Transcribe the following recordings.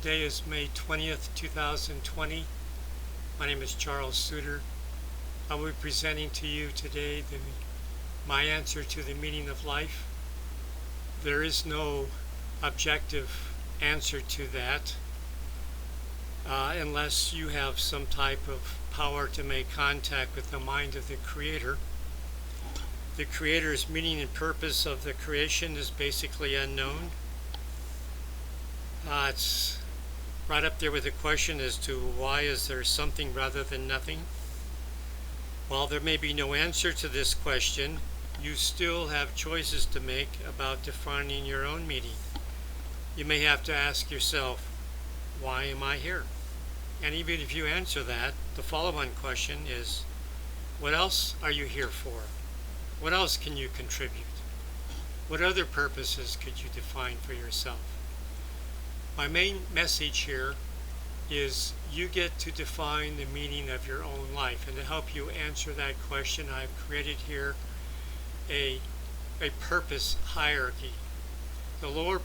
Today is May 20th, 2020. My name is Charles Suter. I will be presenting to you today my answer to the meaning of life. There is no objective answer to that unless you have some type of power to make contact with the mind of the Creator. The Creator's meaning and purpose of the creation is basically unknown. It's right up there with the question as to why is there something rather than nothing. While there may be no answer to this question, you still have choices to make about defining your own meaning. You may have to ask yourself, why am I here? And even if you answer that, the follow-on question is, what else are you here for? What else can you contribute? What other purposes could you define for yourself? My main message here is you get to define the meaning of your own life. And to help you answer that question, I've created here a purpose hierarchy. The lower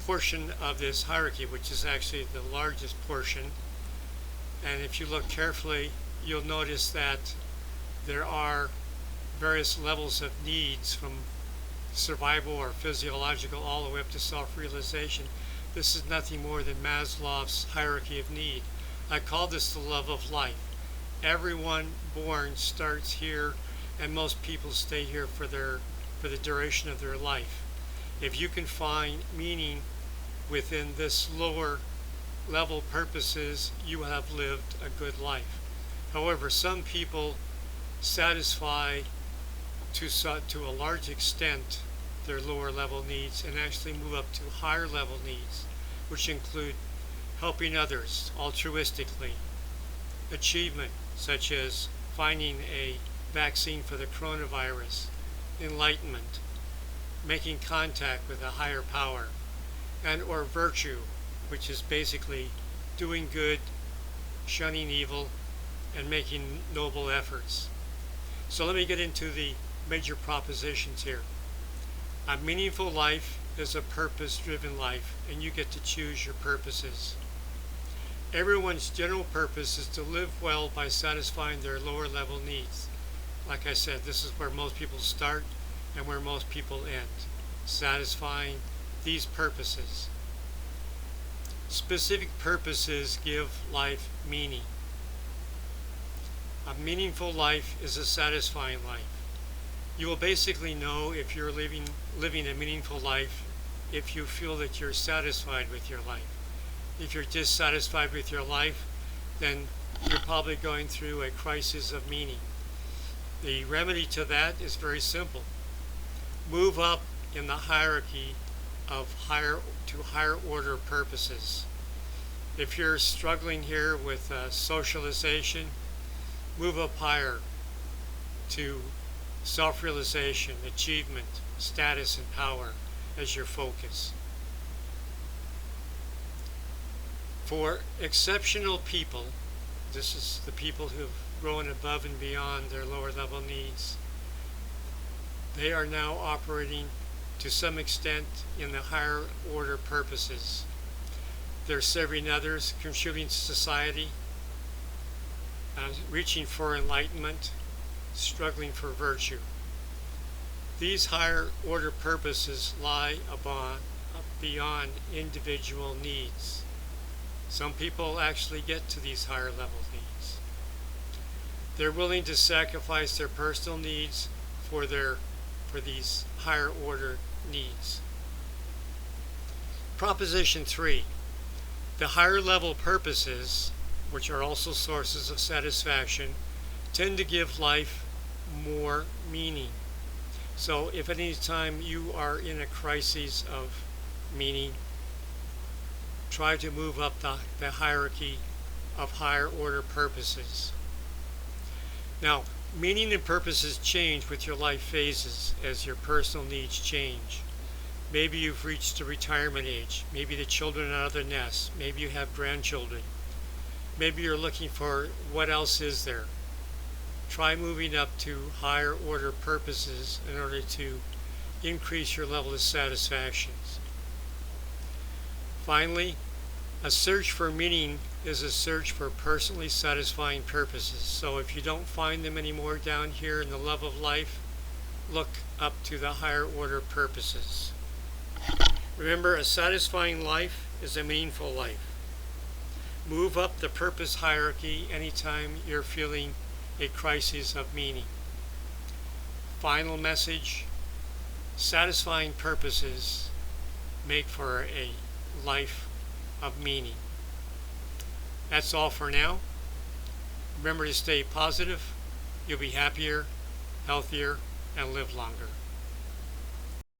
portion of this hierarchy, which is actually the largest portion, and if you look carefully, you'll notice that there are various levels of needs, from survival or physiological all the way up to self-realization. This is nothing more than Maslow's hierarchy of need. I call this the love of life. Everyone born starts here, and most people stay here for the duration of their life. If you can find meaning within this lower level purposes, you have lived a good life. However, some people satisfy to a large extent their lower level needs and actually move up to higher level needs, which include helping others altruistically, achievement such as finding a vaccine for the coronavirus, enlightenment, making contact with a higher power, and or virtue, which is basically doing good, shunning evil, and making noble efforts. So let me get into the major propositions here. A meaningful life is a purpose-driven life, and you get to choose your purposes. Everyone's general purpose is to live well by satisfying their lower level needs. Like I said, this is where most people start and where most people end, satisfying these purposes. Specific purposes give life meaning. A meaningful life is a satisfying life. You will basically know if you're living a meaningful life if you feel that you're satisfied with your life. If you're dissatisfied with your life, then you're probably going through a crisis of meaning. The remedy to that is very simple. Move up in the hierarchy of higher order purposes. If you're struggling here with socialization, move up higher to self-realization, achievement, status, and power as your focus. For exceptional people, this is the people who have grown above and beyond their lower level needs, they are now operating to some extent in the higher order purposes. They're serving others, contributing to society, reaching for enlightenment, struggling for virtue. These higher order purposes lie beyond individual needs. Some people actually get to these higher level needs. They're willing to sacrifice their personal needs for these higher order needs. Proposition 3. The higher level purposes, which are also sources of satisfaction, tend to give life more meaning. So if at any time you are in a crisis of meaning, try to move up the hierarchy of higher order purposes. Now, meaning and purposes change with your life phases as your personal needs change. Maybe you've reached the retirement age. Maybe the children are out of the nest. Maybe you have grandchildren. Maybe you're looking for what else is there. Try moving up to higher order purposes in order to increase your level of satisfactions. Finally, A search for meaning is a search for personally satisfying purposes. So if you don't find them anymore down here in the love of life, look up to the higher order purposes. Remember, a satisfying life is a meaningful life. Move up the purpose hierarchy anytime you're feeling a crisis of meaning. Final message: satisfying purposes make for a life of meaning. That's all for now. Remember to stay positive. You'll be happier, healthier, and live longer.